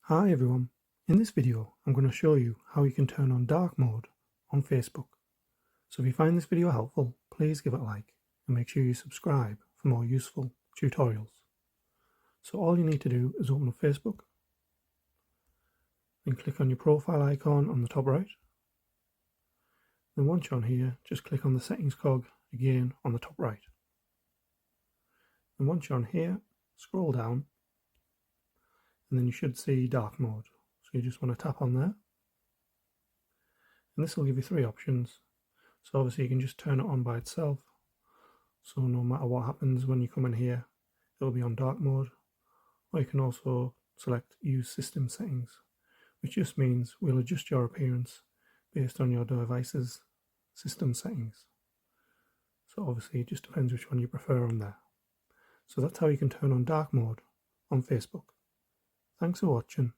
Hi everyone, in this video I'm going to show you how you can turn on dark mode on Facebook. So if you find this video helpful, please give it a like and make sure you subscribe for more useful tutorials. So all you need to do is open up Facebook, then click on your profile icon on the top right. Then once you're on here, just click on the settings cog again on the top right. And once you're on here, scroll down and then you should see dark mode. So you just want to tap on there. And this will give you three options. So obviously you can just turn it on by itself. So no matter what happens when you come in here, it'll be on dark mode. Or you can also select use system settings, which just means we'll adjust your appearance based on your device's system settings. So obviously it just depends which one you prefer on there. So that's how you can turn on dark mode on Facebook. Thanks for watching.